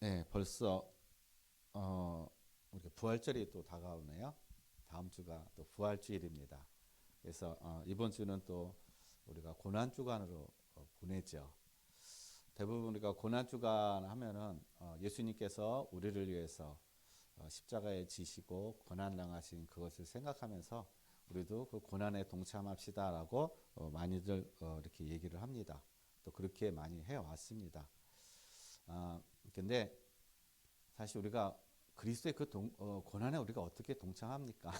네, 벌써 우리 부활절이 또 다가오네요. 다음 주가 또 부활주일입니다. 그래서 이번 주는 또 우리가 고난 주간으로 보내죠. 대부분 우리가 고난 주간 하면은 예수님께서 우리를 위해서 십자가에 지시고 고난 당하신 그것을 생각하면서 우리도 그 고난에 동참합시다라고 많이들 이렇게 얘기를 합니다. 또 그렇게 많이 해왔습니다. 근데 사실 우리가 그리스도의 그 고난에 우리가 어떻게 동참합니까?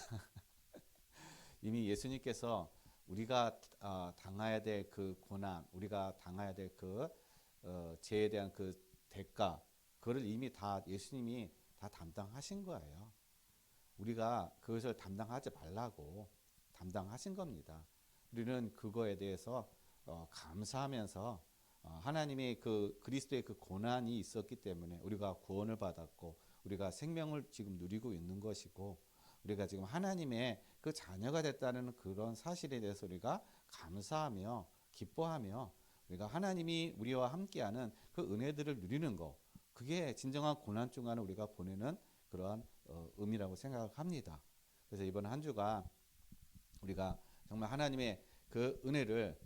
이미 예수님께서 우리가 당해야 될 그 고난, 우리가 당해야 될 그 죄에 대한 그 대가, 그걸 이미 다 예수님이 다 담당하신 거예요. 우리가 그것을 담당하지 말라고 담당하신 겁니다. 우리는 그거에 대해서 감사하면서 하나님의 그 그리스도의 그 고난이 있었기 때문에 우리가 구원을 받았고 우리가 생명을 지금 누리고 있는 것이고 우리가 지금 하나님의 그 자녀가 됐다는 그런 사실에 대해서 우리가 감사하며 기뻐하며 우리가 하나님이 우리와 함께하는 그 은혜들을 누리는 거, 그게 진정한 고난 중간에 우리가 보내는 그러한 의미라고 생각합니다. 그래서 이번 한 주가 우리가 정말 하나님의 그 은혜를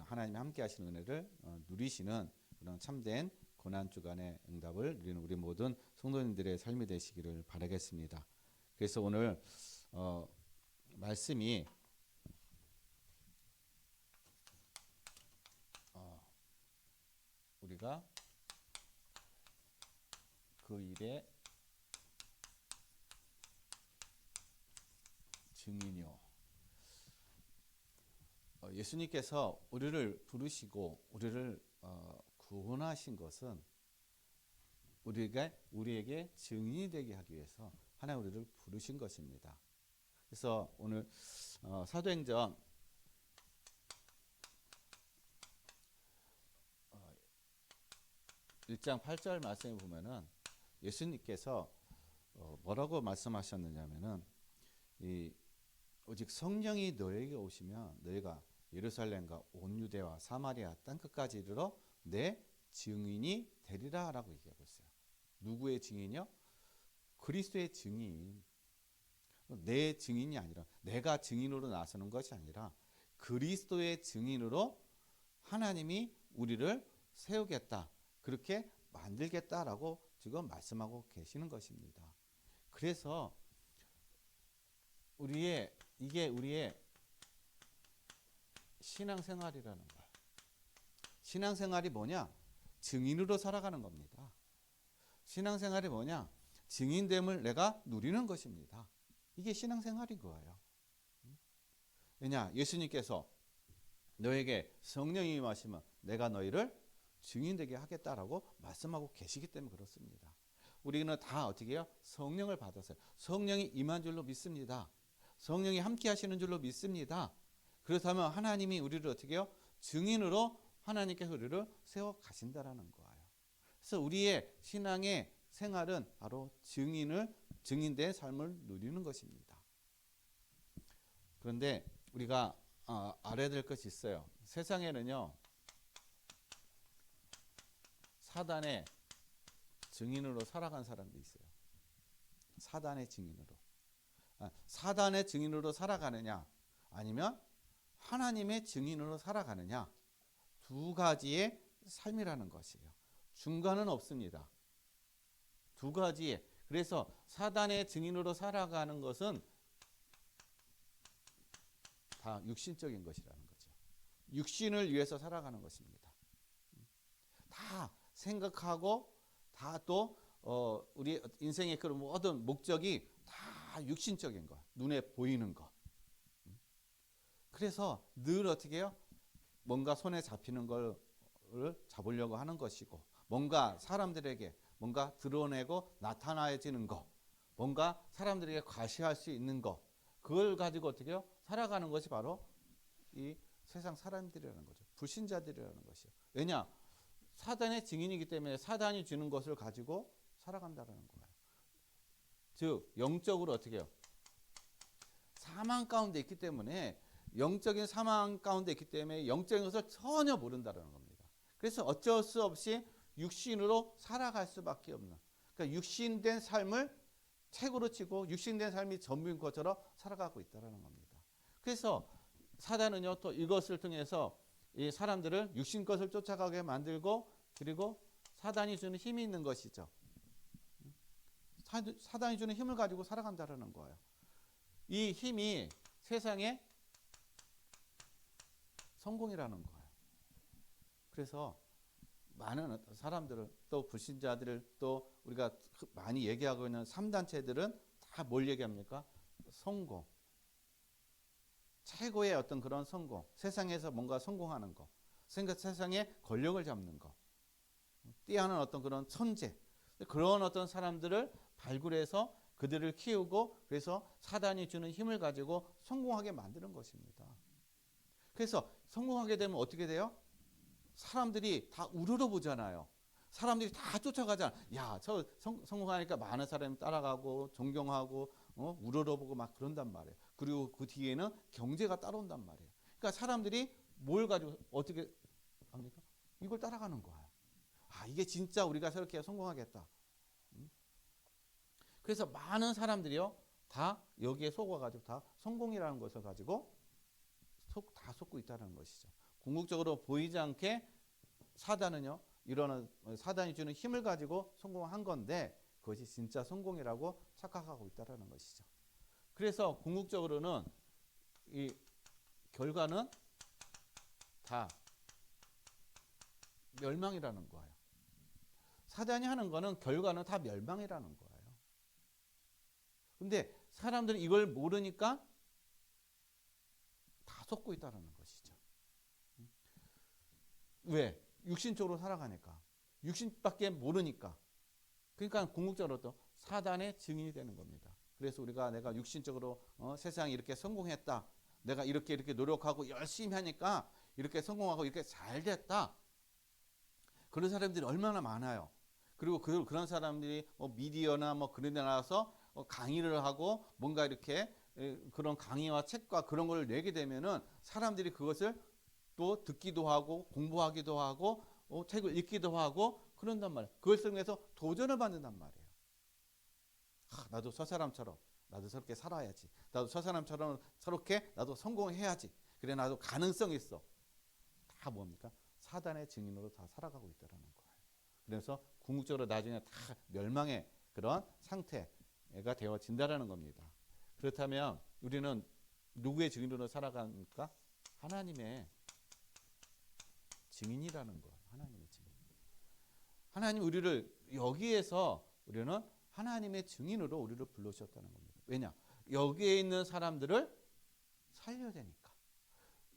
하나님이 함께 하시는 은혜를 누리시는 그런 참된 고난 주간의 응답을 누리는 우리 모든 성도님들의 삶이 되시기를 바라겠습니다. 그래서 오늘 말씀이 우리가 그 일의 증인이요. 예수님께서 우리를 부르시고 우리를 구원하신 것은 우리에게 증인이 되게 하기 위해서 하나님 우리를 부르신 것입니다. 그래서 오늘 사도행전 1장 8절 말씀에 보면은 예수님께서 뭐라고 말씀하셨느냐면은 오직 성령이 너에게 오시면 너희가 예루살렘과 온 유대와 사마리아 땅끝까지 이르러 내 증인이 되리라 라고 얘기하고 있어요. 누구의 증인이요? 그리스도의 증인. 내 증인이 아니라 내가 증인으로 나서는 것이 아니라 그리스도의 증인으로 하나님이 우리를 세우겠다. 그렇게 만들겠다라고 지금 말씀하고 계시는 것입니다. 그래서 이게 우리의 신앙생활이라는 거예요. 신앙생활이 뭐냐? 증인으로 살아가는 겁니다. 신앙생활이 뭐냐? 증인됨을 내가 누리는 것입니다. 이게 신앙생활인 거예요. 왜냐? 예수님께서 너에게 성령이 임하시면 내가 너희를 증인되게 하겠다라고 말씀하고 계시기 때문에 그렇습니다. 우리는 다 어떻게 해요? 성령을 받았어요. 성령이 임한 줄로 믿습니다. 성령이 함께 하시는 줄로 믿습니다. 그렇다면 하나님이 우리를 어떻게 해요? 증인으로 하나님께서 우리를 세워 가신다라는 거예요. 그래서 우리의 신앙의 생활은 바로 증인된 삶을 누리는 것입니다. 그런데 우리가 알아야 될 것이 있어요. 세상에는요, 사단의 증인으로 살아간 사람도 있어요. 사단의 증인으로. 사단의 증인으로 살아가느냐, 아니면 하나님의 증인으로 살아가느냐, 두 가지의 삶이라는 것이에요. 중간은 없습니다. 두 가지의. 그래서 사단의 증인으로 살아가는 것은 다 육신적인 것이라는 거죠. 육신을 위해서 살아가는 것입니다. 다 생각하고 다 또 우리 인생의 그런 모든 목적이 다 육신적인 것, 눈에 보이는 것. 그래서 늘 어떻게 해요? 뭔가 손에 잡히는 걸 잡으려고 하는 것이고, 뭔가 사람들에게 뭔가 드러내고 나타나지는 것, 뭔가 사람들에게 과시할 수 있는 것, 그걸 가지고 어떻게 해요? 살아가는 것이 바로 이 세상 사람들이라는 거죠. 불신자들이라는 것이요. 왜냐? 사단의 증인이기 때문에 사단이 주는 것을 가지고 살아간다는 거예요. 즉 영적으로 어떻게 해요? 사망 가운데 있기 때문에, 영적인 사망 가운데 있기 때문에 영적인 것을 전혀 모른다는 겁니다. 그래서 어쩔 수 없이 육신으로 살아갈 수밖에 없는. 그러니까 육신된 삶을 책으로 치고 육신된 삶이 전부인 것처럼 살아가고 있다는 겁니다. 그래서 사단은요 또 이것을 통해서 이 사람들을 육신 것을 쫓아가게 만들고 그리고 사단이 주는 힘이 있는 것이죠. 사단이 주는 힘을 가지고 살아간다는 거예요. 이 힘이 세상의 성공이라는 거예요. 그래서 많은 사람들을 또 불신자들을 또 우리가 많이 얘기하고 있는 3단체들은 다 뭘 얘기합니까? 성공. 최고의 어떤 그런 성공. 세상에서 뭔가 성공하는 거. 세상에 권력을 잡는 거. 뛰어난 어떤 그런 천재. 그런 어떤 사람들을 발굴해서 그들을 키우고 그래서 사단이 주는 힘을 가지고 성공하게 만드는 것입니다. 그래서 성공하게 되면 어떻게 돼요? 사람들이 다 우러러 보잖아요. 사람들이 다 쫓아가잖아. 야, 저 성공하니까 많은 사람이 따라가고 존경하고 우러러 보고 막 그런단 말이에요. 그리고 그 뒤에는 경제가 따라온단 말이에요. 그러니까 사람들이 뭘 가지고 어떻게 합니까? 이걸 따라가는 거예요. 아, 이게 진짜 우리가 저렇게 성공하겠다. 그래서 많은 사람들이요 다 여기에 속아가지고 다 성공이라는 것을 가지고 다 속고 있다는 것이죠. 궁극적으로 보이지 않게 사단은요 이런 사단이 주는 힘을 가지고 성공한 건데 그것이 진짜 성공이라고 착각하고 있다는 것이죠. 그래서 궁극적으로는 이 결과는 다 멸망이라는 거예요. 사단이 하는 거는 결과는 다 멸망이라는 거예요. 근데 사람들은 이걸 모르니까 다 속고 있다는 것이죠. 왜? 육신적으로 살아가니까. 육신밖에 모르니까. 그러니까 궁극적으로 또 사단의 증인이 되는 겁니다. 그래서 우리가 내가 육신적으로 세상에 이렇게 성공했다. 내가 이렇게 노력하고 열심히 하니까 이렇게 성공하고 이렇게 잘 됐다. 그런 사람들이 얼마나 많아요. 그리고 그런 사람들이 미디어나 그런 데 나와서 강의를 하고 뭔가 이렇게 그런 강의와 책과 그런 걸 내게 되면은 사람들이 그것을 또 듣기도 하고 공부하기도 하고 책을 읽기도 하고 그런단 말이에요. 그것을 통해서 도전을 받는단 말이에요. 나도 저 사람처럼 나도 저렇게 살아야지. 나도 저 사람처럼 저렇게 나도 성공해야지. 그래 나도 가능성이 있어. 다 뭡니까? 사단의 증인으로 다 살아가고 있다는 거예요. 그래서 궁극적으로 나중에 다 멸망의 그런 상태가 되어진다는 겁니다. 그렇다면 우리는 누구의 증인으로 살아갑니까? 하나님의 증인이라는 거예요. 하나님의 증인. 하나님 우리를 여기에서 우리는 하나님의 증인으로 우리를 불러주셨다는 겁니다. 왜냐? 여기에 있는 사람들을 살려야 되니까.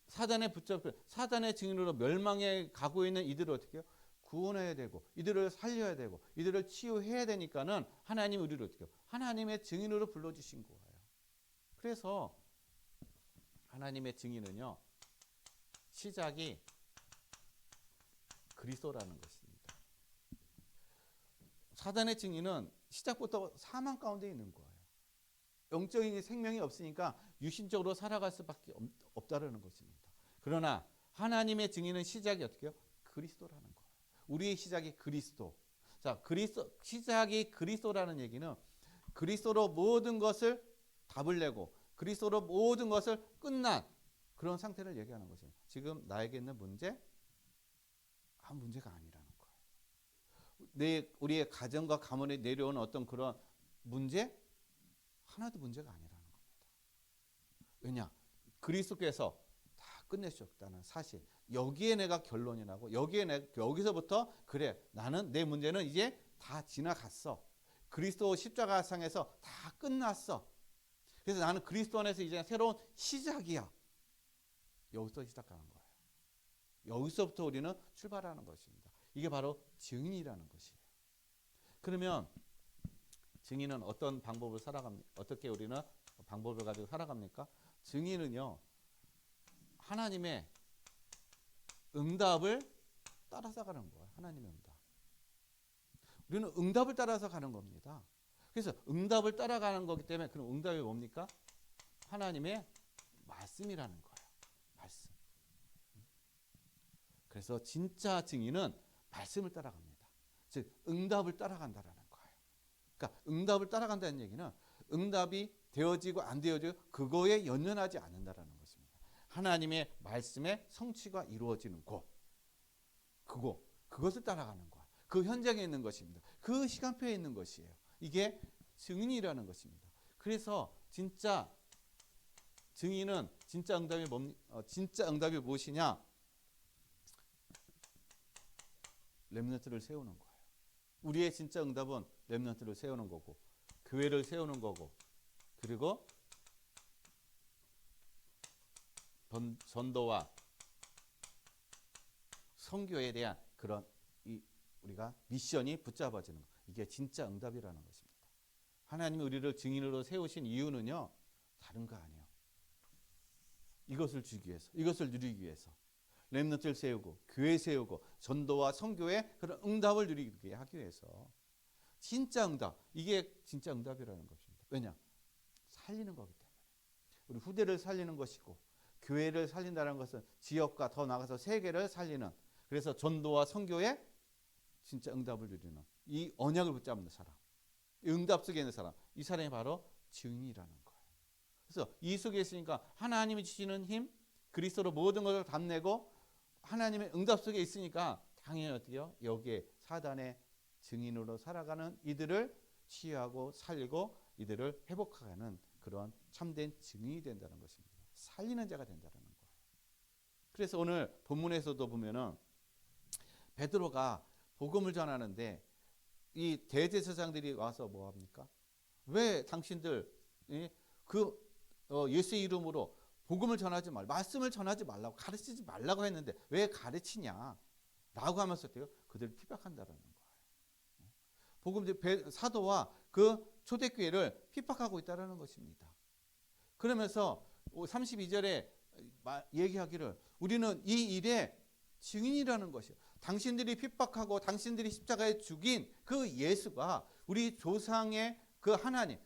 사단에 붙잡혀 사단의 증인으로 멸망에 가고 있는 이들을 어떻게 해요? 구원해야 되고 이들을 살려야 되고 이들을 치유해야 되니까는 하나님 우리를 어떻게 해요? 하나님의 증인으로 불러주신 거예요. 그래서 하나님의 증인은요 시작이 그리스도라는 것입니다. 사단의 증인은 시작부터 사망 가운데 있는 거예요. 영적인 생명이 없으니까 유신적으로 살아갈 수밖에 없다는 것입니다. 그러나 하나님의 증인은 시작이 어떻게 해요? 그리스도라는 거예요. 우리의 시작이 그리스도. 자, 시작이 그리스도라는 얘기는 그리스도로 모든 것을 답을 내고 그리스도로 모든 것을 끝난 그런 상태를 얘기하는 것입니다. 지금 나에게 있는 문제 아무 문제가 아니라는 거예요. 우리의 가정과 가문에 내려오는 어떤 그런 문제 하나도 문제가 아니라는 겁니다. 왜냐? 그리스도께서 다 끝내셨다는 사실. 여기에 내가 결론이 나고 여기서부터 그래 나는 내 문제는 이제 다 지나갔어. 그리스도 십자가상에서 다 끝났어. 그래서 나는 그리스도 안에서 이제 새로운 시작이야. 여기서 시작하는 거예요. 여기서부터 우리는 출발하는 것입니다. 이게 바로 증인이라는 것이에요. 그러면 증인은 어떤 방법을 살아갑니까? 어떻게 우리는 방법을 가지고 살아갑니까? 증인은요 하나님의 응답을 따라서 가는 거예요. 하나님의 응답. 우리는 응답을 따라서 가는 겁니다. 그래서 응답을 따라가는 거기 때문에 그럼 응답이 뭡니까? 하나님의 말씀이라는 거예요. 말씀. 그래서 진짜 증인은 말씀을 따라갑니다. 즉 응답을 따라간다라는 거예요. 그러니까 응답을 따라간다는 얘기는 응답이 되어지고 안 되어지고 그거에 연연하지 않는다라는 것입니다. 하나님의 말씀의 성취가 이루어지는 곳, 그것을 따라가는 거야. 그 현장에 있는 것입니다. 그 시간표에 있는 것이에요. 이게 증인이라는 것입니다. 그래서 진짜 증인은 진짜 응답이 무엇이냐? 렘넌트를 세우는 거예요. 우리의 진짜 응답은 렘넌트를 세우는 거고, 교회를 세우는 거고, 그리고 전도와 선교에 대한 그런 우리가 미션이 붙잡아지는 거. 이게 진짜 응답이라는 것입니다. 하나님이 우리를 증인으로 세우신 이유는요, 다른 거 아니에요. 이것을 주기 위해서, 이것을 누리기 위해서 렘넌트를 세우고 교회 세우고 전도와 선교의 그런 응답을 누리게 하기 위해서 진짜 응답, 이게 진짜 응답이라는 것입니다. 왜냐? 살리는 거기 때문에. 우리 후대를 살리는 것이고 교회를 살린다는 것은 지역과 더 나아가서 세계를 살리는, 그래서 전도와 선교의 진짜 응답을 누리는 이 언약을 붙잡는 사람, 이 응답 속에 있는 사람, 이 사람이 바로 증인이라는 거예요. 그래서 이 속에 있으니까 하나님이 주시는 힘, 그리스도로 모든 것을 담내고 하나님의 응답 속에 있으니까 당연히 어떻게요? 여기에 사단의 증인으로 살아가는 이들을 치유하고 살리고 이들을 회복하는 그런 참된 증인이 된다는 것입니다. 살리는 자가 된다는 거예요. 그래서 오늘 본문에서도 보면은 베드로가 복음을 전하는데 이 대제사장들이 와서 뭐 합니까? 왜 당신들 예수의 이름으로 복음을 전하지 말고 말씀을 전하지 말라고 가르치지 말라고 했는데 왜 가르치냐? 라고 하면서 그들을 핍박한다는 거예요. 복음 사도와 그 초대교회를 핍박하고 있다는 것입니다. 그러면서 32절에 얘기하기를 우리는 이 일에 증인이라는 것이요. 당신들이 핍박하고 당신들이 십자가에 죽인 그 예수가 우리 조상의 그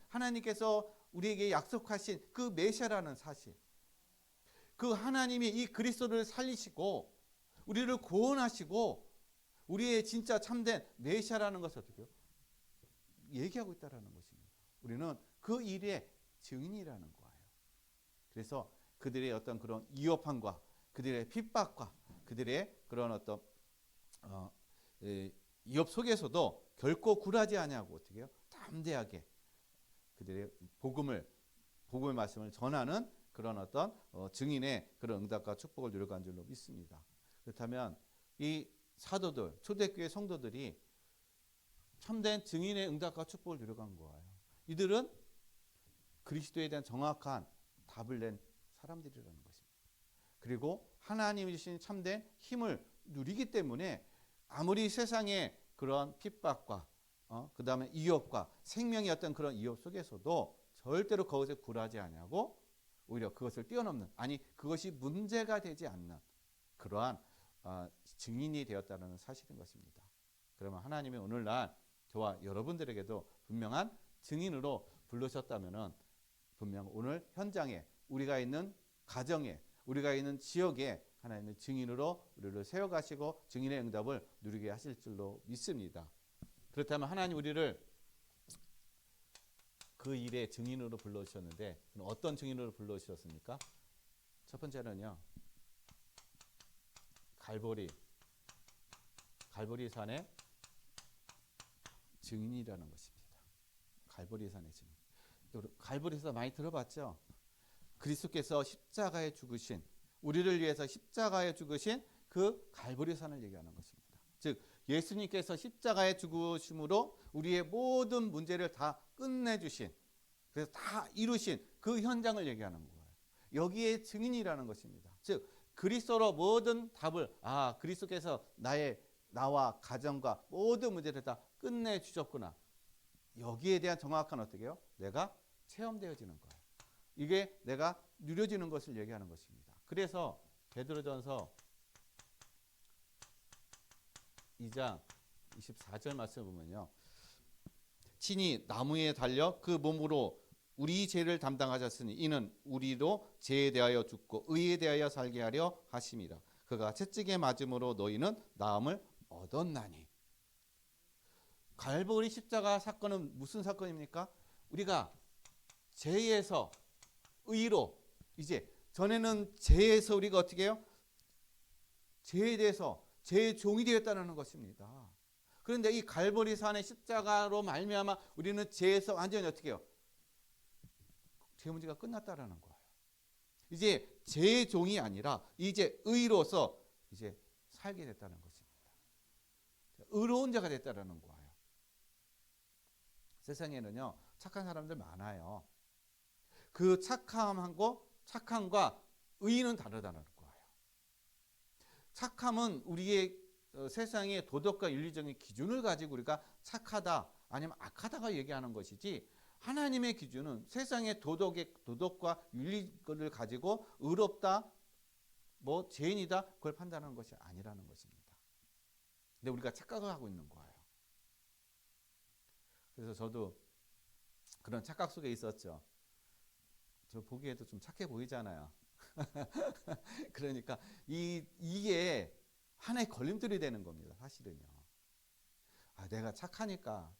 하나님께서 우리에게 약속하신 그 메시아라는 사실, 그 하나님이 이 그리스도를 살리시고 우리를 구원하시고 우리의 진짜 참된 메시아라는 것을 어떻게 얘기하고 있다는 것입니다. 우리는 그 일의 증인이라는 거예요. 그래서 그들의 어떤 그런 위협함과 그들의 핍박과 그들의 그런 어떤 위협 속에서도 결코 굴하지 아니하고 어떻게 해요? 담대하게 그들의 복음의 말씀을 전하는 그런 어떤 증인의 그런 응답과 축복을 누려간 줄로 믿습니다. 그렇다면 이 사도들, 초대교회 성도들이 참된 증인의 응답과 축복을 누려간 거예요. 이들은 그리스도에 대한 정확한 답을 낸 사람들이라는 것입니다. 그리고 하나님이 주신 참된 힘을 누리기 때문에 아무리 세상의 그런 핍박과 그 다음에 위협과 생명의 어떤 그런 위협 속에서도 절대로 그것에 굴하지 아니하고 오히려 그것을 뛰어넘는, 아니 그것이 문제가 되지 않는 그러한 증인이 되었다는 사실인 것입니다. 그러면 하나님이 오늘날 저와 여러분들에게도 분명한 증인으로 부르셨다면 분명 오늘 현장에 우리가 있는 가정에 우리가 있는 지역에 하나님의 증인으로 우리를 세워가시고 증인의 응답을 누리게 하실 줄로 믿습니다. 그렇다면 하나님 우리를 그 일의 증인으로 불러주셨는데 어떤 증인으로 불러주셨습니까? 첫 번째는요, 갈보리 산의 증인이라는 것입니다. 갈보리 산의 증인. 갈보리산 많이 들어봤죠? 그리스도께서 십자가에 죽으신, 우리를 위해서 십자가에 죽으신 그 갈보리산을 얘기하는 것입니다. 즉 예수님께서 십자가에 죽으심으로 우리의 모든 문제를 다 끝내주신, 그래서 다 이루신 그 현장을 얘기하는 거예요. 여기에 증인이라는 것입니다. 즉 그리스도로 모든 답을, 그리스도께서 나와 가정과 모든 문제를 다 끝내주셨구나. 여기에 대한 정확한 어떻게요? 내가 체험되어지는 거예요. 이게 내가 누려지는 것을 얘기하는 것입니다. 그래서 베드로전서 2장 24절 말씀 보면요, 친히 나무에 달려 그 몸으로 우리 죄를 담당하셨으니 이는 우리로 죄에 대하여 죽고 의에 대하여 살게 하려 하심이라. 그가 채찍에 맞음으로 너희는 나음을 얻었나니. 갈보리 십자가 사건은 무슨 사건입니까? 우리가 죄에서 의로, 이제 전에는 죄에서 우리가 어떻게 해요? 죄에 대해서 죄의 종이 되었다는 것입니다. 그런데 이 갈보리 산의 십자가로 말미암아 우리는 죄에서 완전히 어떻게 해요? 죄 문제가 끝났다라는 거예요. 이제 죄의 종이 아니라 이제 의로서 이제 살게 됐다는 것입니다. 의로운 자가 됐다라는 거예요. 세상에는요, 착한 사람들 많아요. 그 착함과 의는 다르다는 거예요. 착함은 우리의 세상의 도덕과 윤리적인 기준을 가지고 우리가 착하다 아니면 악하다가 얘기하는 것이지, 하나님의 기준은 세상의 도덕과 윤리를 가지고 의롭다, 뭐 죄인이다, 그걸 판단하는 것이 아니라는 것입니다. 근데 우리가 착각을 하고 있는 거예요. 그래서 저도 그런 착각 속에 있었죠. 저 보기에도 좀 착해 보이잖아요. 그러니까 이게 하나의 걸림돌이 되는 겁니다. 사실은요. 내가 착하니까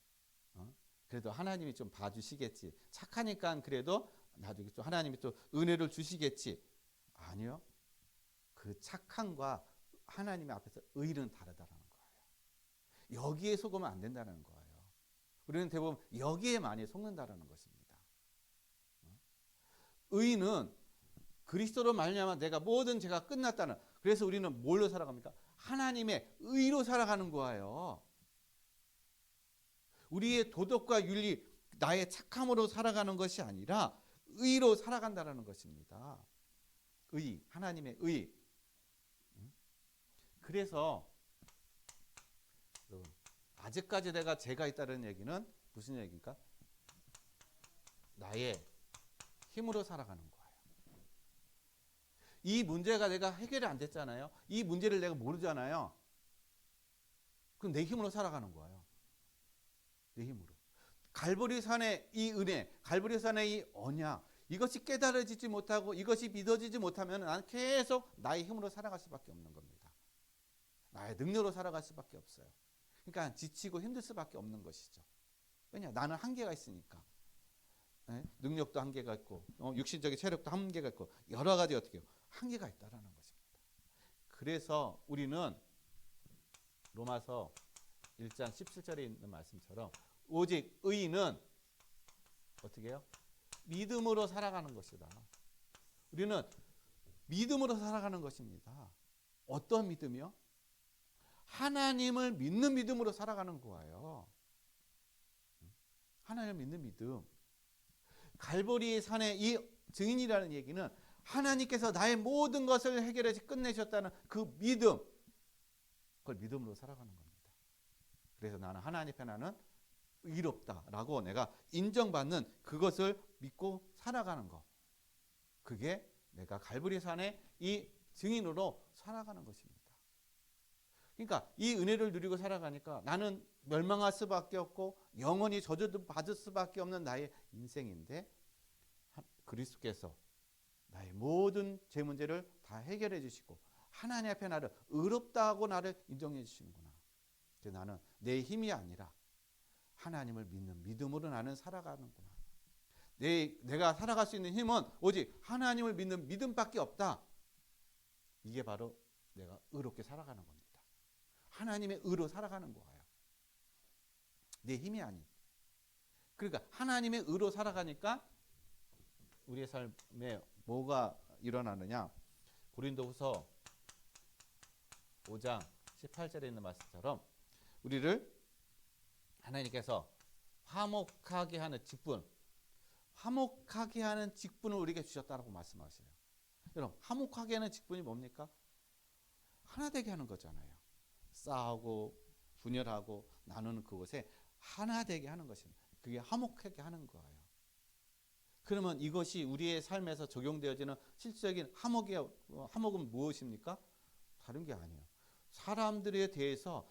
그래도 하나님이 좀 봐주시겠지. 착하니까 그래도 나중에 또 하나님이 또 은혜를 주시겠지. 아니요. 그 착함과 하나님의 앞에서 의는 다르다는 거예요. 여기에 속으면 안 된다는 거예요. 우리는 대부분 여기에 많이 속는다는 것입니다. 의는 그리스도로 말미암아 내가 모든 죄가 끝났다는, 그래서 우리는 뭘로 살아갑니까? 하나님의 의로 살아가는 거예요. 우리의 도덕과 윤리, 나의 착함으로 살아가는 것이 아니라 의로 살아간다는 것입니다. 의, 하나님의 의. 그래서 아직까지 내가 죄가 있다는 얘기는 무슨 얘기입니까? 나의 힘으로 살아가는 거예요. 이 문제가 내가 해결이 안 됐잖아요. 이 문제를 내가 모르잖아요. 그럼 내 힘으로 살아가는 거예요. 내 힘으로. 갈보리산의 이 은혜, 갈보리산의 이 언약, 이것이 깨달아지지 못하고 이것이 믿어지지 못하면 나는 계속 나의 힘으로 살아갈 수밖에 없는 겁니다. 나의 능력으로 살아갈 수밖에 없어요. 그러니까 지치고 힘들 수밖에 없는 것이죠. 왜냐? 나는 한계가 있으니까. 능력도 한계가 있고 육신적인 체력도 한계가 있고 여러 가지 어떻게 해요? 한계가 있다라는 것입니다. 그래서 우리는 로마서 1장 17절에 있는 말씀처럼 오직 의인은 어떻게 해요? 믿음으로 살아가는 것이다. 우리는 믿음으로 살아가는 것입니다. 어떤 믿음이요? 하나님을 믿는 믿음으로 살아가는 거예요. 하나님을 믿는 믿음. 갈보리 산의 이 증인이라는 얘기는 하나님께서 나의 모든 것을 해결해 끝내셨다는 그 믿음, 그걸 믿음으로 살아가는 겁니다. 그래서 나는 하나님 앞에 나는 의롭다라고 내가 인정받는 그것을 믿고 살아가는 것, 그게 내가 갈보리 산의 이 증인으로 살아가는 것입니다. 그러니까 이 은혜를 누리고 살아가니까 나는 멸망할 수밖에 없고 영원히 저주도 받을 수밖에 없는 나의 인생인데, 그리스도께서 나의 모든 죄 문제를 다 해결해 주시고 하나님 앞에 나를 의롭다고 나를 인정해 주시는구나. 그래서 나는 내 힘이 아니라 하나님을 믿는 믿음으로 나는 살아가는구나. 내가 살아갈 수 있는 힘은 오직 하나님을 믿는 믿음밖에 없다. 이게 바로 내가 의롭게 살아가는 겁니다. 하나님의 의로 살아가는 거예요. 내 힘이 아닌. 그러니까 하나님의 의로 살아가니까 우리의 삶에 뭐가 일어나느냐? 고린도후서 5장 18절에 있는 말씀처럼 우리를 하나님께서 화목하게 하는 직분, 화목하게 하는 직분을 우리에게 주셨다고 말씀하세요. 여러분, 화목하게 하는 직분이 뭡니까? 하나 되게 하는 거잖아요. 싸우고 분열하고 나누는 그곳에 하나 되게 하는 것입니다. 그게 화목하게 하는 거예요. 그러면 이것이 우리의 삶에서 적용되어지는 실질적인 화목은 무엇입니까? 다른 게 아니에요. 사람들에 대해서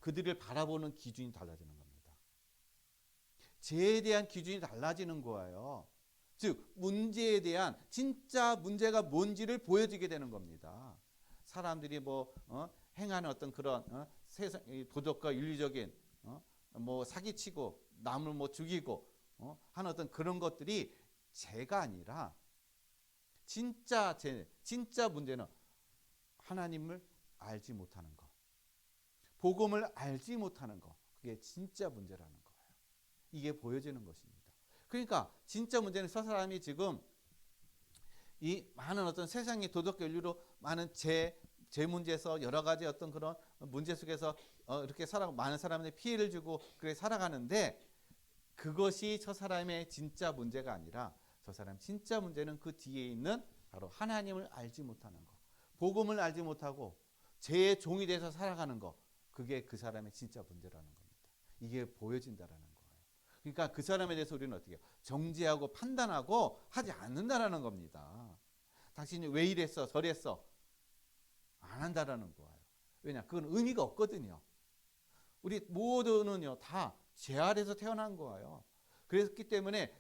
그들을 바라보는 기준이 달라지는 겁니다. 죄에 대한 기준이 달라지는 거예요. 즉 문제에 대한 진짜 문제가 뭔지를 보여주게 되는 겁니다. 사람들이 행하는 어떤 그런 세상 도덕과 윤리적인 뭐 사기치고 남을 뭐 죽이고 하는 어떤 그런 것들이 죄가 아니라 진짜 문제는 하나님을 알지 못하는 거, 복음을 알지 못하는 거, 그게 진짜 문제라는 거예요. 이게 보여지는 것입니다. 그러니까 진짜 문제는 저 사람이 지금 이 많은 어떤 세상의 도덕 윤리로 많은 죄 문제에서 여러 가지 어떤 그런 문제 속에서 이렇게 많은 사람들이 피해를 주고 그렇게 살아가는데, 그것이 저 사람의 진짜 문제가 아니라 저 사람 진짜 문제는 그 뒤에 있는 바로 하나님을 알지 못하는 거, 복음을 알지 못하고 죄의 종이 돼서 살아가는 거, 그게 그 사람의 진짜 문제라는 겁니다. 이게 보여진다라는 거예요. 그러니까 그 사람에 대해서 우리는 어떻게 해요? 정죄하고 판단하고 하지 않는다라는 겁니다. 당신이 왜 이랬어 저랬어 안 한다라는 거예요. 왜냐? 그건 의미가 없거든요. 우리 모두는요 다 죄 아래서 태어난 거예요. 그랬기 때문에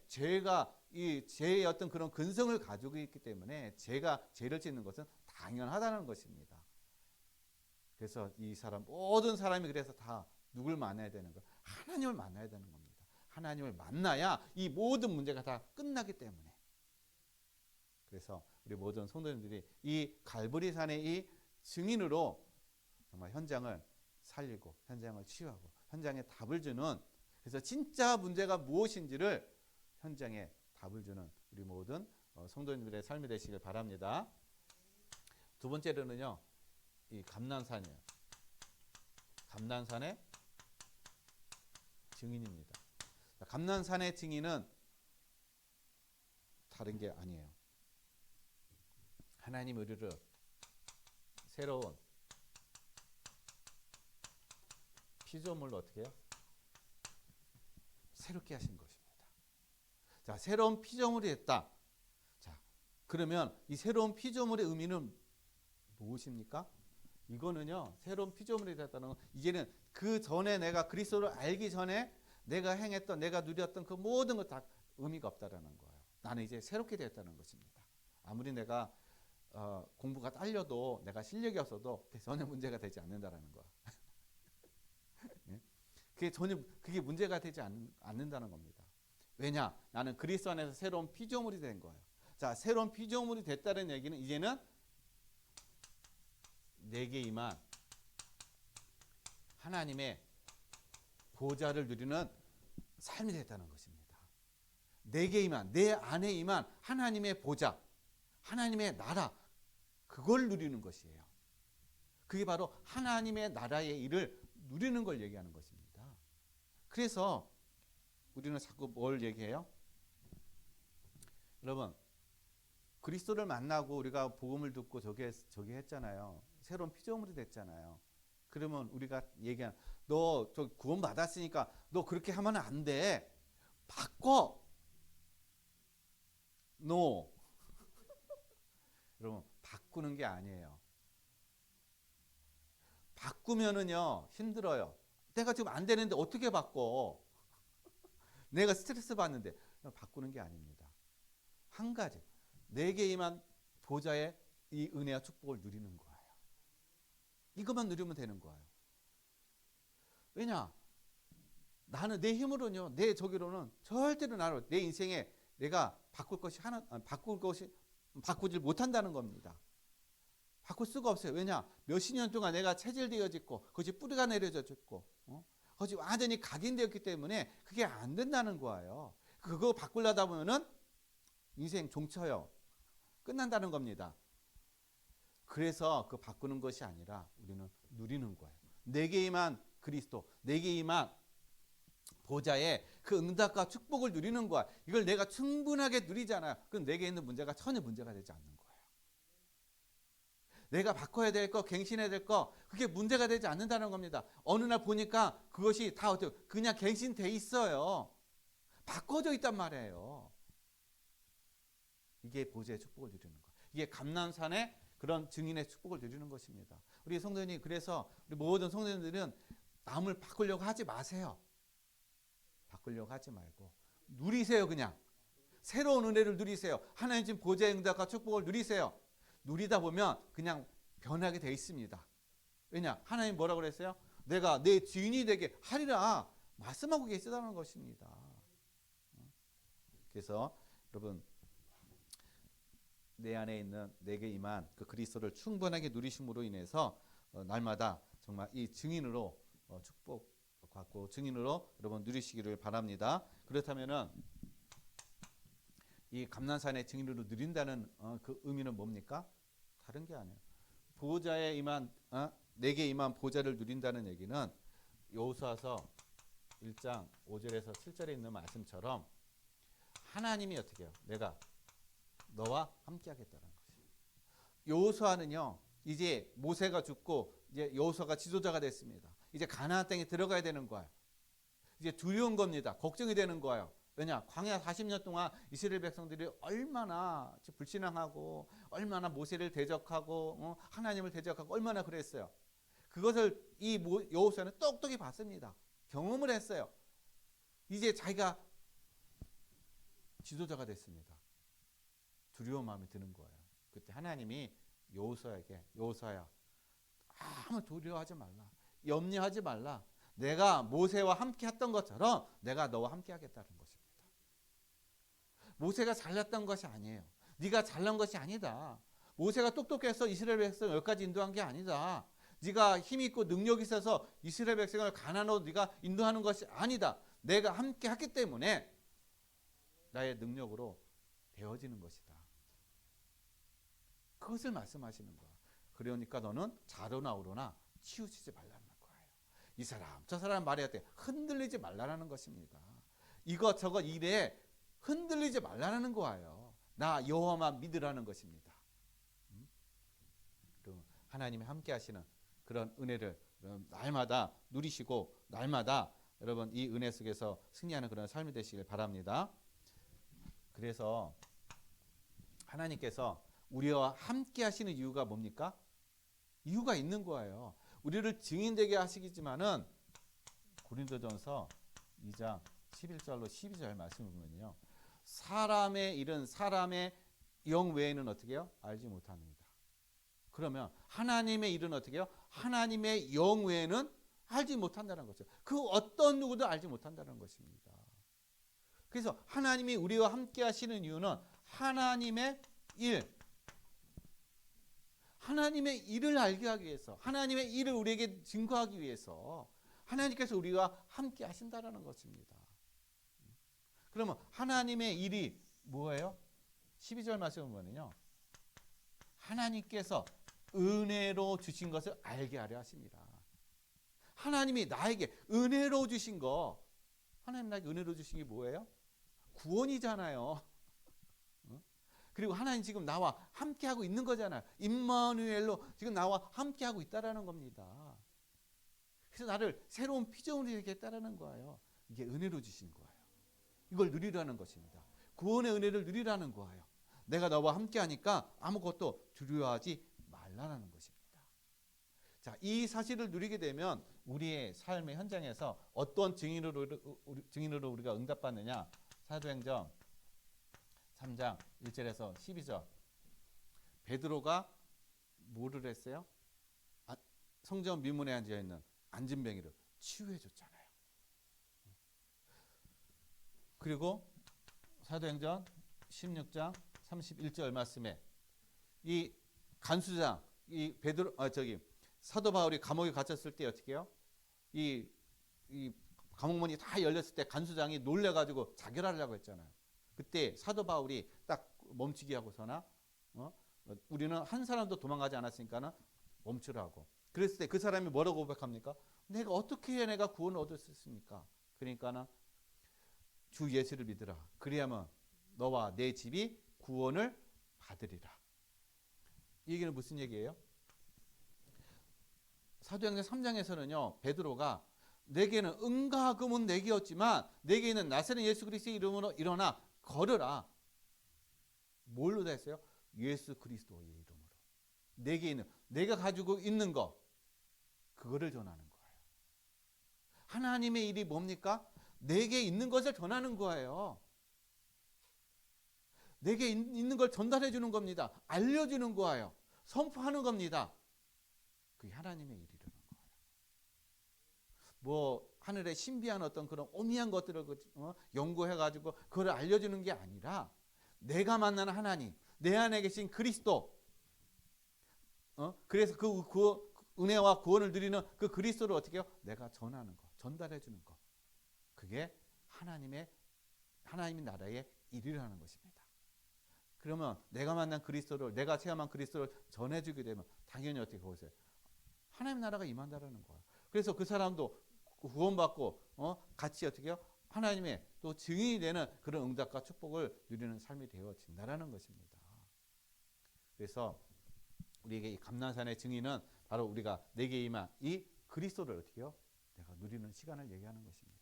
이 죄의 어떤 그런 근성을 가지고 있기 때문에 죄를 짓는 것은 당연하다는 것입니다. 그래서 모든 사람이 그래서 다 누굴 만나야 되는 거예요? 하나님을 만나야 되는 겁니다. 하나님을 만나야 이 모든 문제가 다 끝나기 때문에. 그래서 우리 모든 성도님들이 이 갈보리산의 이 증인으로 정말 현장을 살리고 현장을 치유하고 현장에 답을 주는, 그래서 진짜 문제가 무엇인지를 현장에 답을 주는 우리 모든 성도님들의 삶이 되시길 바랍니다. 두 번째로는요, 이 감난산이에요. 감난산의 증인입니다. 감난산의 증인은 다른 게 아니에요. 하나님 우리를 새로운 피조물로 어떻게 해요? 새롭게 하신 것입니다. 자, 새로운 피조물이 됐다. 자, 그러면 이 새로운 피조물의 의미는 무엇입니까? 이거는요, 새로운 피조물이 됐다는 건 이제는 그 전에 내가 그리스도를 알기 전에 내가 행했던, 내가 누렸던 그 모든 것 다 의미가 없다라는 거예요. 나는 이제 새롭게 되었다는 것입니다. 아무리 내가 공부가 딸려도 내가 실력이 없어도 전혀 문제가 되지 않는다라는 거야. 그게 문제가 되지 않는다는 겁니다. 왜냐? 나는 그리스도 안에서 새로운 피조물이 된 거예요. 자, 새로운 피조물이 됐다는 얘기는 이제는 내게 임한 하나님의 보좌를 누리는 삶이 됐다는 것입니다. 내게 임한, 내 안에 임한 하나님의 보좌, 하나님의 나라, 그걸 누리는 것이에요. 그게 바로 하나님의 나라의 일을 누리는 걸 얘기하는 것입니다. 그래서 우리는 자꾸 뭘 얘기해요? 여러분, 그리스도를 만나고 우리가 복음을 듣고 저기 했잖아요. 새로운 피조물이 됐잖아요. 그러면 우리가 얘기하는, 너 저 구원 받았으니까 너 그렇게 하면 안 돼. 바꿔. No. 여러분, 바꾸는 게 아니에요. 바꾸면은요 힘들어요. 내가 지금 안 되는데 어떻게 바꿔? 내가 스트레스 받는데. 바꾸는 게 아닙니다. 한 가지, 내게 임한 보좌의 이 은혜와 축복을 누리는 거예요. 이것만 누리면 되는 거예요. 왜냐? 나는 내 힘으로는요, 내 저기로는 절대로 내 인생에 내가 바꾸질 못한다는 겁니다. 바꿀 수가 없어요. 왜냐? 몇십 년 동안 내가 체질되어졌고, 그것이 뿌리가 내려졌고, 그것이 완전히 각인되었기 때문에 그게 안 된다는 거예요. 그거 바꾸려다 보면은 인생 종쳐요. 끝난다는 겁니다. 그래서 그 바꾸는 것이 아니라 우리는 누리는 거예요. 내게 임한 그리스도, 내게 임한 보좌에 그 응답과 축복을 누리는 거야. 이걸 내가 충분하게 누리잖아요. 그럼 내게 있는 문제가 전혀 문제가 되지 않는 거예요. 내가 바꿔야 될 거, 갱신해야 될 거, 그게 문제가 되지 않는다는 겁니다. 어느 날 보니까 그것이 다 어떻게 그냥 갱신돼 있어요. 바꿔져 있단 말이에요. 이게 보좌의 축복을 누리는 거. 이게 감난산의 그런 증인의 축복을 누리는 것입니다. 우리 성도님, 그래서 우리 모든 성도님들은 남을 바꾸려고 하지 마세요. 바꾸려고 하지 말고 누리세요. 그냥 새로운 은혜를 누리세요. 하나님 지금 보좌의 응답과 축복을 누리세요. 누리다 보면 그냥 변하게 돼 있습니다. 왜냐? 하나님 뭐라고 그랬어요? 내가 내 주인이 되게 하리라. 말씀하고 계시다는 것입니다. 그래서 여러분, 내 안에 있는 내게 임한 그 그리스도를 충분하게 누리심으로 인해서 날마다 정말 이 증인으로 축복받고 증인으로 여러분 누리시기를 바랍니다. 그렇다면은 이 감난산의 증인으로 누린다는 그 의미는 뭡니까? 다른 게 아니에요. 보호자에 임한 내게 임한 보호자를 누린다는 얘기는 여호수아서 1장 5절에서 7절에 있는 말씀처럼 하나님이 어떻게 해요? 내가 너와 함께 하겠다는 것이에요. 여호수아는요, 이제 모세가 죽고 이제 여호수아가 지도자가 됐습니다. 이제 가나안 땅에 들어가야 되는 거예요. 이제 두려운 겁니다. 걱정이 되는 거예요. 왜냐? 광야 40년 동안 이스라엘 백성들이 얼마나 불신앙하고 얼마나 모세를 대적하고 하나님을 대적하고 얼마나 그랬어요. 그것을 이 여호수아는 똑똑히 봤습니다. 경험을 했어요. 이제 자기가 지도자가 됐습니다. 두려운 마음이 드는 거예요. 그때 하나님이 여호수아에게 여호수아야, 아무 두려워하지 말라. 염려하지 말라. 내가 모세와 함께 했던 것처럼 내가 너와 함께 하겠다는 것입니다. 모세가 잘났던 것이 아니에요. 네가 잘난 것이 아니다. 모세가 똑똑해서 이스라엘 백성을 여기까지 인도한 게 아니다. 네가 힘 있고 능력이 있어서 이스라엘 백성을 가나안으로 네가 인도하는 것이 아니다. 내가 함께 했기 때문에 나의 능력으로 되어지는 것이다. 그것을 말씀하시는 거야. 그러니까 너는 좌로나 우로나 치우치지 말라는 거예요. 이 사람 저 사람 말해야 돼. 흔들리지 말라는 것입니다. 이것저것 일에 흔들리지 말라는 거예요. 나 여호와만 믿으라는 것입니다. 하나님이 함께 하시는 그런 은혜를 날마다 누리시고 날마다 여러분 이 은혜 속에서 승리하는 그런 삶이 되시길 바랍니다. 그래서 하나님께서 우리와 함께 하시는 이유가 뭡니까? 이유가 있는 거예요. 우리를 증인되게 하시겠지만은 고린도전서 2장 11절로 12절 말씀을 보면요. 사람의 일은 사람의 영 외에는 어떻게 해요? 알지 못합니다. 그러면 하나님의 일은 어떻게 해요? 하나님의 영 외에는 알지 못한다는 거죠. 그 어떤 누구도 알지 못한다는 것입니다. 그래서 하나님이 우리와 함께 하시는 이유는 하나님의 일을 알게 하기 위해서, 하나님의 일을 우리에게 증거하기 위해서 하나님께서 우리와 함께 하신다는 것입니다. 그러면 하나님의 일이 뭐예요? 12절 말씀을 보면요. 하나님께서 은혜로 주신 것을 알게 하려 하십니다. 하나님이 나에게 은혜로 주신 거, 하나님 나에게 은혜로 주신 게 뭐예요? 구원이잖아요. 그리고 하나님 지금 나와 함께하고 있는 거잖아요. 임마누엘로 지금 나와 함께하고 있다라는 겁니다. 그래서 나를 새로운 피조물이 되겠다라는 거예요. 이게 은혜로 주신 거예요. 이걸 누리라는 것입니다. 구원의 은혜를 누리라는 거예요. 내가 너와 함께하니까 아무것도 두려워하지 말라는 것입니다. 자, 이 사실을 누리게 되면 우리의 삶의 현장에서 어떤 증인으로 우리가 응답받느냐? 사도행전 3장 1절에서 12절. 베드로가 뭐를 했어요? 성전 미문에 앉아 있는 안진뱅이를 치유해 줬잖아요. 그리고 사도행전 16장 31절 말씀에 이 간수장 이 사도 바울이 감옥에 갇혔을 때 어떻게 해요? 이 감옥문이 다 열렸을 때 간수장이 놀래 가지고 자결하려고 했잖아요. 그때 사도 바울이 딱 멈추게 하고서나 우리는 한 사람도 도망가지 않았으니까는 멈추라고. 그랬을 때 그 사람이 뭐라고 고백합니까? 내가 어떻게 해야 내가 구원을 얻을 수 있습니까? 그러니까는 주 예수를 믿으라. 그리하면 너와 내 집이 구원을 받으리라. 이 얘기는 무슨 얘기예요? 사도행전 3장에서는요. 베드로가 내게는 은과 금은 내게였지만 내게 있는 나사렛 예수 그리스도의 이름으로 일어나 걸으라. 뭘로 됐어요? 예수 그리스도의 이름으로. 내게 있는, 내가 가지고 있는 거, 그거를 전하는 거예요. 하나님의 일이 뭡니까? 내게 있는 것을 전하는 거예요. 내게 있는 걸 전달해 주는 겁니다. 알려주는 거예요. 선포하는 겁니다. 그게 하나님의 일이라는 거예요. 하늘의 신비한 어떤 그런 오미한 것들을 연구해가지고 그걸 알려주는 게 아니라 내가 만나는 하나님, 내 안에 계신 그리스도, 그래서 그 은혜와 구원을 누리는 그 그리스도를 어떻게 해요? 내가 전하는 거, 전달해 주는 거. 그게 하나님이 나라의 일이라는 것입니다. 그러면 내가 만난 그리스도를, 내가 체험한 그리스도를 전해주게 되면 당연히 어떻게 보세요? 하나님 나라가 임한다라는 거예요. 그래서 그 사람도 구원받고 같이 어떻게 해요? 하나님의 또 증인이 되는 그런 응답과 축복을 누리는 삶이 되어진다라는 것입니다. 그래서 우리에게 이 감난산의 증인은 바로 우리가 내게 임한 이 그리스도를 어떻게 해요? 내가 누리는 시간을 얘기하는 것입니다.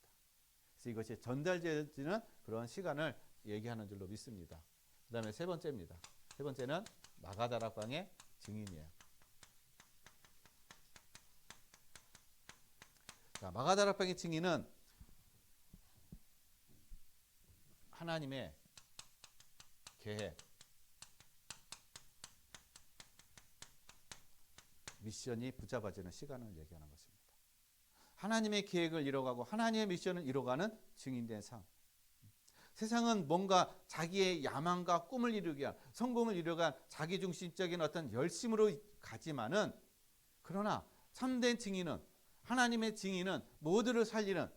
그래서 이것이 전달되어지는 그런 시간을 얘기하는 줄로 믿습니다. 그 다음에 세 번째입니다. 세 번째는 마가다락방의 증인이에요. 자, 마가다락방의 증인은 하나님의 계획, 미션이 붙잡아지는 시간을 얘기하는 것입니다. 하나님의 계획을 이뤄가고 하나님의 미션을 이뤄가는 증인된 삶. 세상은 뭔가 자기의 야망과 꿈을 이루기 위한, 성공을 이루어간 자기중심적인 어떤 열심으로 가지만은, 그러나 참된 증인은, 하나님의 증인은 모두를 살리는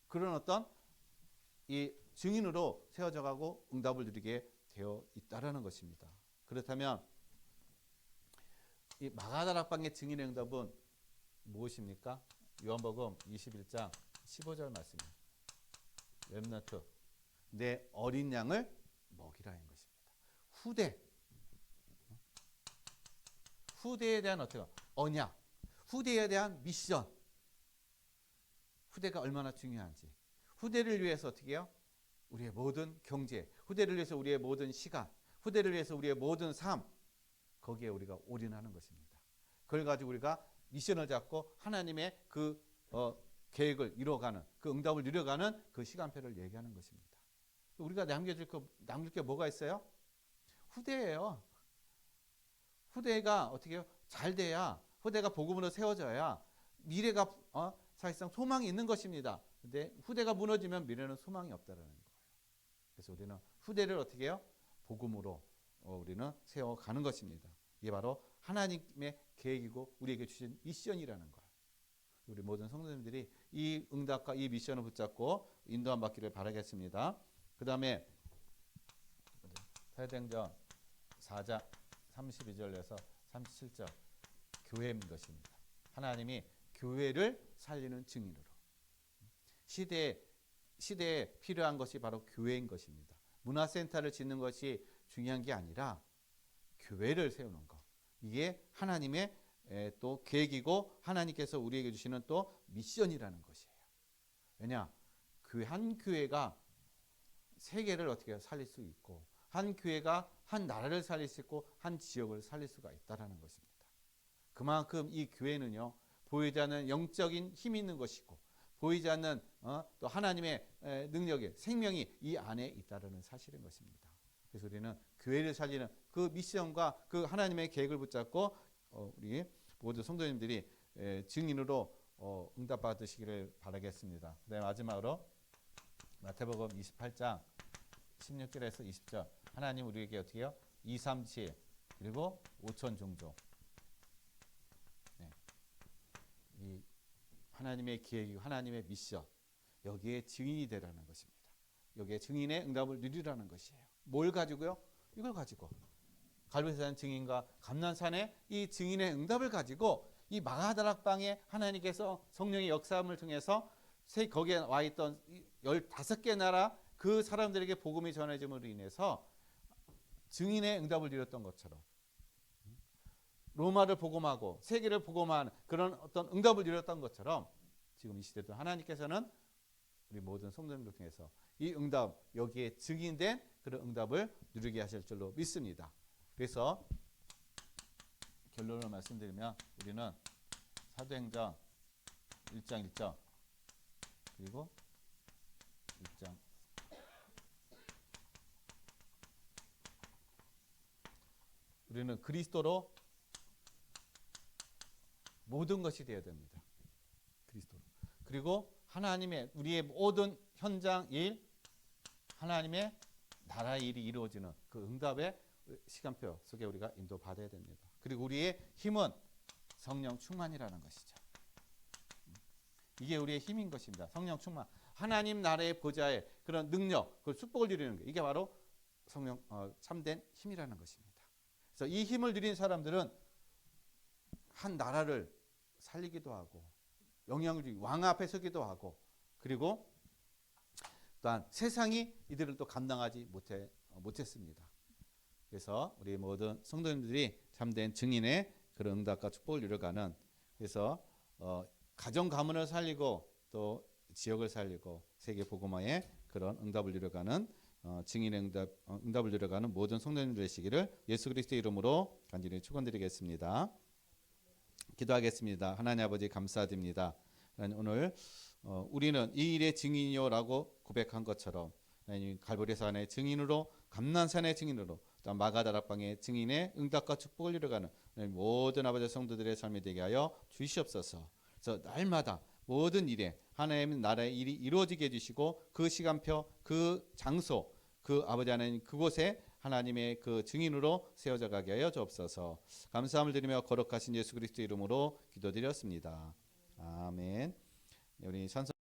그런 어떤 이 증인으로 세워져 가고 응답을 누리게 되어 있다라는 것입니다. 그렇다면 이 마가다락방의 증인의 응답은 무엇입니까? 요한복음 21장 15절 말씀입니다. 렘넌트, 내 어린 양을 먹이라는 것입니다. 후대에 대한 어떻게 언약, 후대에 대한 미션, 후대가 얼마나 중요한지, 후대를 위해서 어떻게 해요? 우리의 모든 경제, 후대를 위해서 우리의 모든 시간, 후대를 위해서 우리의 모든 삶, 거기에 우리가 올인하는 것입니다. 그걸 가지고 우리가 미션을 잡고 하나님의 그 계획을 이뤄가는, 그 응답을 누려가는 그 시간표를 얘기하는 것입니다. 우리가 남길 게 뭐가 있어요? 후대예요. 후대가 어떻게 해요? 잘 돼야, 후대가 복음으로 세워져야 미래가 사실상 소망이 있는 것입니다. 근데 후대가 무너지면 미래는 소망이 없다라는 거예요. 그래서 우리는 후대를 어떻게 해요? 복음으로 우리는 세워가는 것입니다. 이게 바로 하나님의 계획이고 우리에게 주신 미션이라는 거예요. 우리 모든 성도님들이 이 응답과 이 미션을 붙잡고 인도함 받기를 바라겠습니다. 그 다음에 사도행전 4장 32절에서 37절, 교회인 것입니다. 하나님이 교회를 살리는 증인으로, 시대에 필요한 것이 바로 교회인 것입니다. 문화센터를 짓는 것이 중요한 게 아니라 교회를 세우는 것, 이게 하나님의 또 계획이고 하나님께서 우리에게 주시는 또 미션이라는 것이에요. 왜냐? 한 교회가 세계를 어떻게 살릴 수 있고, 한 교회가 한 나라를 살릴 수 있고 한 지역을 살릴 수가 있다는 것입니다. 그만큼 이 교회는요, 보이지 않는 영적인 힘이 있는 것이고, 보이지 않는 또 하나님의 능력이, 생명이 이 안에 있다는 사실인 것입니다. 그래서 우리는 교회를 살리는 그 미션과 그 하나님의 계획을 붙잡고 우리 모두 성도님들이 증인으로 응답받으시기를 바라겠습니다. 네, 마지막으로 마태복음 28장 16절에서 20절, 하나님 우리에게 어떻게 해요? 2, 3, 7 그리고 5천 종족, 이 하나님의 계획이고 하나님의 미션, 여기에 증인이 되라는 것입니다. 여기에 증인의 응답을 누리라는 것이에요. 뭘 가지고요? 이걸 가지고 갈보리산 증인과 감난산의 이 증인의 응답을 가지고 이 마가다락방에 하나님께서 성령의 역사함을 통해서 거기에 와 있던 15개 나라 그 사람들에게 복음이 전해짐으로 인해서 증인의 응답을 누렸던 것처럼 로마를 복음하고 세계를 복음하는 그런 어떤 응답을 누렸던 것처럼 지금 이 시대도 하나님께서는 우리 모든 성도님들 통해서 이 응답, 여기에 증인된 그런 응답을 누리게 하실 줄로 믿습니다. 그래서 결론을 말씀드리면 우리는 사도행전 1장 1절 그리고 1장 우리는 그리스도로 모든 것이 되어야 됩니다. 그리스도로. 그리고 하나님의 우리의 모든 현장 일, 하나님의 나라의 일이 이루어지는 그 응답의 시간표 속에 우리가 인도받아야 됩니다. 그리고 우리의 힘은 성령 충만이라는 것이죠. 이게 우리의 힘인 것입니다. 성령 충만. 하나님 나라의 보좌의 그런 능력, 그 축복을 누리는 게 이게 바로 성령 참된 힘이라는 것입니다. 그래서 이 힘을 누린 사람들은 한 나라를 살리기도 하고 영향을 주기 왕 앞에 서기도 하고 그리고 또한 세상이 이들을 또 감당하지 못했습니다. 그래서 우리 모든 성도님들이 참된 증인의 그런 응답과 축복을 누려가는 그래서 가정 가문을 살리고 또 지역을 살리고 세계 복음화의 그런 응답을 누려가는 증인의 응답을 누려가는 모든 성도님들 되시기를 예수 그리스도의 이름으로 간절히 축원드리겠습니다. 기도하겠습니다. 하나님 아버지 감사드립니다. 하나님 오늘 우리는 이 일의 증인이요라고 고백한 것처럼 하나님 갈보리 산의 증인으로 감난산의 증인으로 또 마가다락방의 증인의 응답과 축복을 이루어가는 모든 아버지 성도들의 삶이 되게 하여 주시옵소서. 그래서 날마다 모든 일에 하나님 나라의 일이 이루어지게 해주시고 그 시간표, 그 장소, 그 아버지 하나님 그곳에 하나님의 그 증인으로 세워져 가게 하여 주옵소서. 감사함을 드리며 거룩하신 예수 그리스도 이름으로 기도드렸습니다. 아멘. 우리 찬송